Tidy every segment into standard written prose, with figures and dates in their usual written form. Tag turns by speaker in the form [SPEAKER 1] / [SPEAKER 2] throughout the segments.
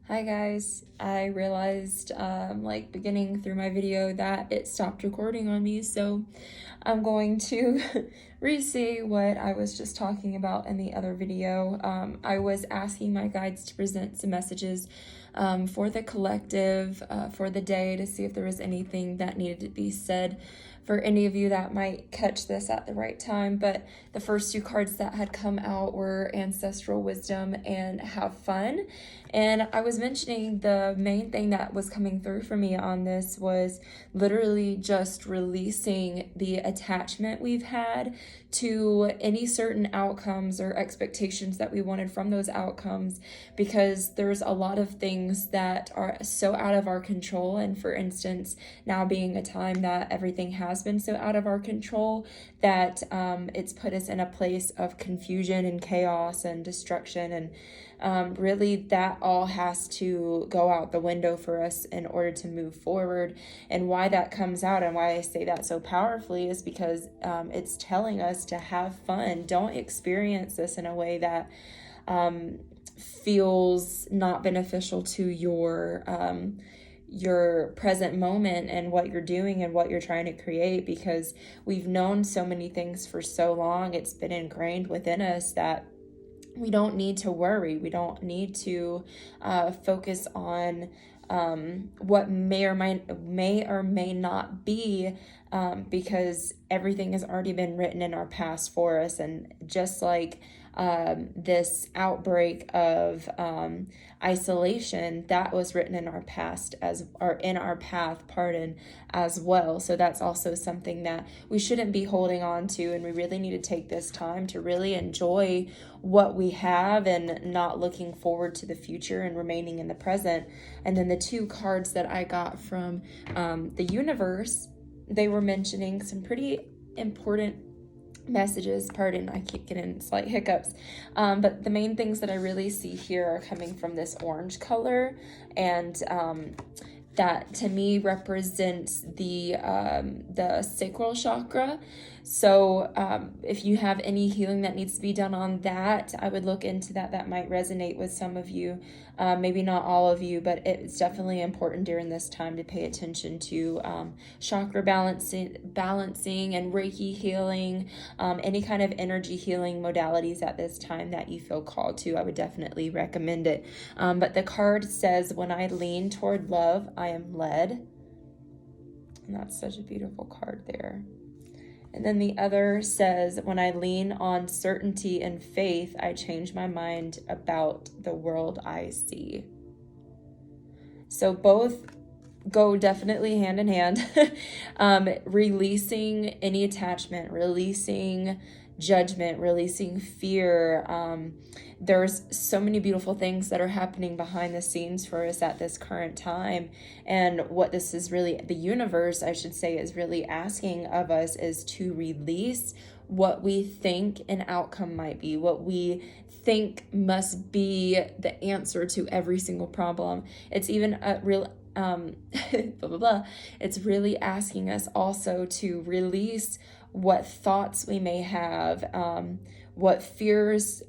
[SPEAKER 1] Hi guys, I realized like beginning through my video that it stopped recording on me, so I'm going to re-say what I was just talking about in the other video. I was asking my guides to present some messages for the collective for the day to see if there was anything that needed to be said for any of you that might catch this at the right time. But the first two cards that had come out were Ancestral Wisdom and Have Fun. And I was mentioning the main thing that was coming through for me on this was literally just releasing the attachment we've had to any certain outcomes or expectations that we wanted from those outcomes, because there's a lot of things that are so out of our control. And for instance, now being a time that everything has been so out of our control that it's put us in a place of confusion and chaos and destruction, and really that all has to go out the window for us in order to move forward. And why that comes out and why I say that so powerfully is because it's telling us to have fun. Don't experience this in a way that feels not beneficial to your present moment and what you're doing and what you're trying to create, because we've known so many things for so long. It's been ingrained within us that we don't need to worry. We don't need to focus on what may or may not be, because everything has already been written in our past for us. And just like this outbreak of isolation, that was written in our past or in our path, as well. So that's also something that we shouldn't be holding on to, and we really need to take this time to really enjoy what we have and not looking forward to the future and remaining in the present. And then the two cards that I got from the universe, they were mentioning some pretty important messages. Pardon, I keep getting slight hiccups, but the main things that I really see here are coming from this orange color, and that to me represents the sacral chakra. So if you have any healing that needs to be done on that, I would look into that. That might resonate with some of you, maybe not all of you, but it's definitely important during this time to pay attention to chakra balancing and Reiki healing, any kind of energy healing modalities at this time that you feel called to. I would definitely recommend it. But the card says, when I lean toward love, I am led. And that's such a beautiful card there. And then the other says, when I lean on certainty and faith, I change my mind about the world I see. So both go definitely hand in hand. Releasing any attachment, releasing judgment, releasing fear. There's so many beautiful things that are happening behind the scenes for us at this current time. And what this is really, the universe, I should say, is really asking of us is to release what we think an outcome might be, what we think must be the answer to every single problem. It's even a real blah blah blah. It's really asking us also to release what thoughts we may have, what fears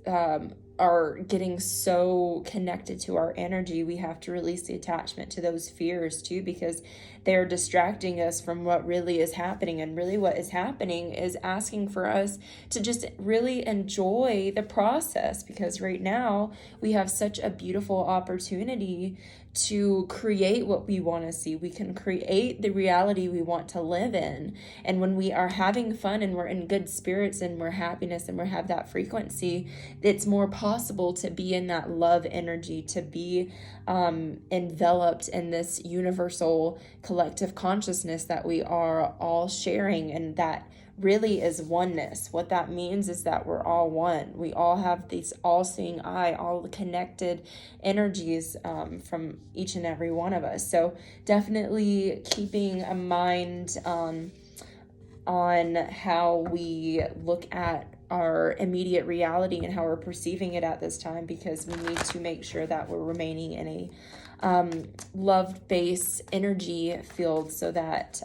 [SPEAKER 1] are getting so connected to our energy. We have to release the attachment to those fears too, because they're distracting us from what really is happening. And really what is happening is asking for us to just really enjoy the process, because right now we have such a beautiful opportunity to create what we want to see. We can create the reality we want to live in. And when we are having fun and we're in good spirits and we're happiness and we have that frequency, it's more possible to be in that love energy, to be enveloped in this universal collective consciousness that we are all sharing, and that really is oneness. What that means is that we're all one. We all have these all-seeing eye, all the connected energies from each and every one of us. So definitely keeping a mind on how we look at our immediate reality and how we're perceiving it at this time, because we need to make sure that we're remaining in a love-based energy field, so that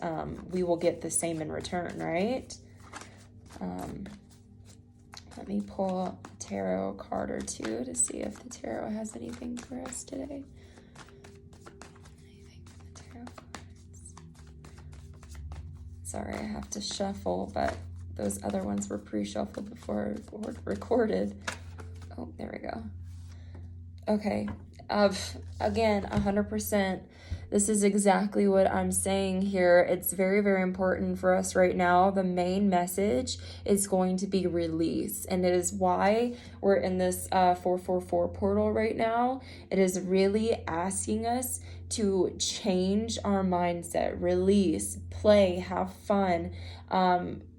[SPEAKER 1] we will get the same in return, right? Let me pull a tarot card or two to see if the tarot has anything for us today. Sorry, I have to shuffle, but those other ones were pre-shuffled before I recorded. Oh, there we go. Okay. Again, 100%. This is exactly what I'm saying here. It's very, very important for us right now. The main message is going to be release. And it is why we're in this 444 portal right now. It is really asking us to change our mindset, release, play, have fun,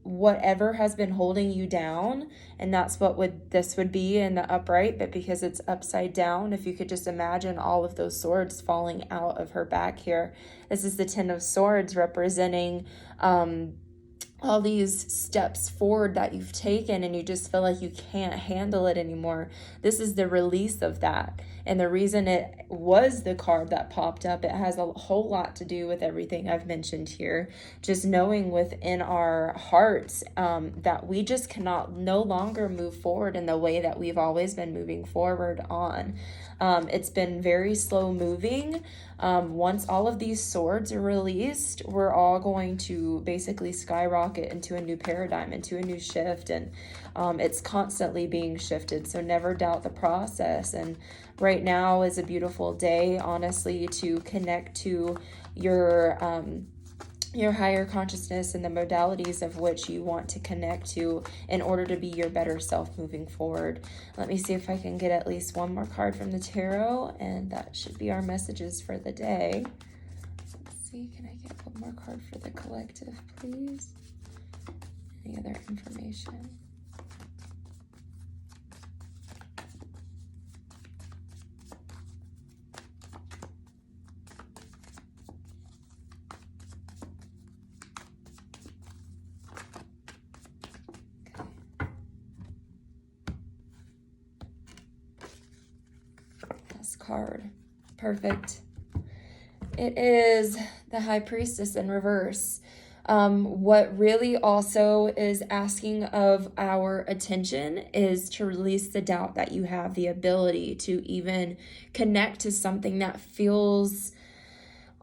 [SPEAKER 1] whatever has been holding you down. And that's what this would be in the upright, but because it's upside down, if you could just imagine all of those swords falling out of her back here. This is the 10 of Swords, representing all these steps forward that you've taken and you just feel like you can't handle it anymore. This is the release of that. And the reason it was the card that popped up, it has a whole lot to do with everything I've mentioned here. Just knowing within our hearts that we just cannot no longer move forward in the way that we've always been moving forward on. It's been very slow moving. Once all of these swords are released, we're all going to basically skyrocket into a new paradigm, into a new shift, and it's constantly being shifted. So never doubt the process. And right now is a beautiful day, honestly, to connect to your higher consciousness and the modalities of which you want to connect to in order to be your better self moving forward. Let me see if I can get at least one more card from the tarot, and that should be our messages for the day. Let's see, can I get one more card for the collective, please? Any other information? Card. Perfect. It is the High Priestess in reverse. What really also is asking of our attention is to release the doubt that you have the ability to even connect to something that feels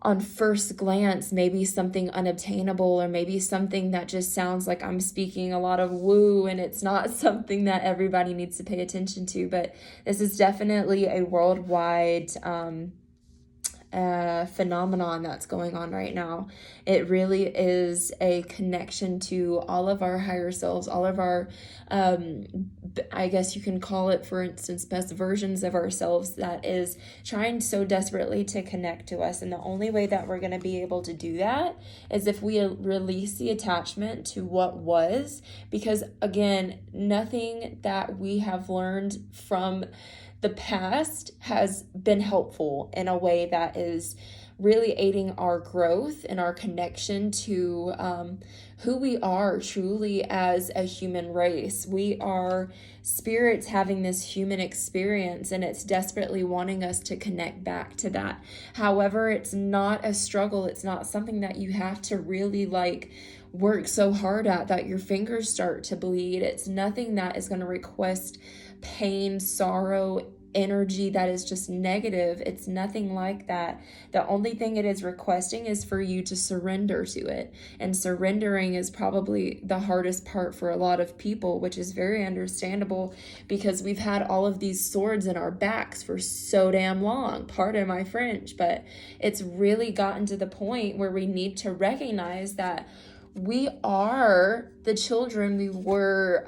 [SPEAKER 1] on first glance maybe something unobtainable, or maybe something that just sounds like I'm speaking a lot of woo and it's not something that everybody needs to pay attention to. But this is definitely a worldwide phenomenon that's going on right now. It really is a connection to all of our higher selves, all of our I guess you can call it, for instance, best versions of ourselves that is trying so desperately to connect to us. And the only way that we're going to be able to do that is if we release the attachment to what was, because again, nothing that we have learned from the past has been helpful in a way that is really aiding our growth and our connection to who we are truly as a human race. We are spirits having this human experience, and it's desperately wanting us to connect back to that. However, it's not a struggle. It's not something that you have to really work so hard at that your fingers start to bleed. It's nothing that is going to request pain, sorrow, energy that is just negative. It's nothing like that. The only thing it is requesting is for you to surrender to it. And surrendering is probably the hardest part for a lot of people, which is very understandable because we've had all of these swords in our backs for so damn long. Pardon my French, but it's really gotten to the point where we need to recognize that we are the children we were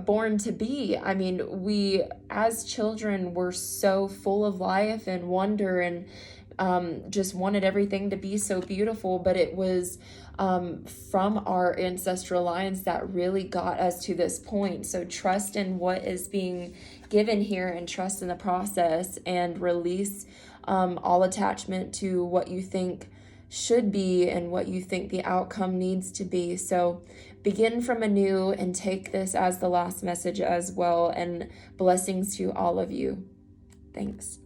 [SPEAKER 1] born to be. I mean, we as children were so full of life and wonder and just wanted everything to be so beautiful, but it was from our ancestral lines that really got us to this point. So trust in what is being given here and trust in the process, and release all attachment to what you think should be and what you think the outcome needs to be. So begin from anew and take this as the last message as well, and blessings to all of you. Thanks.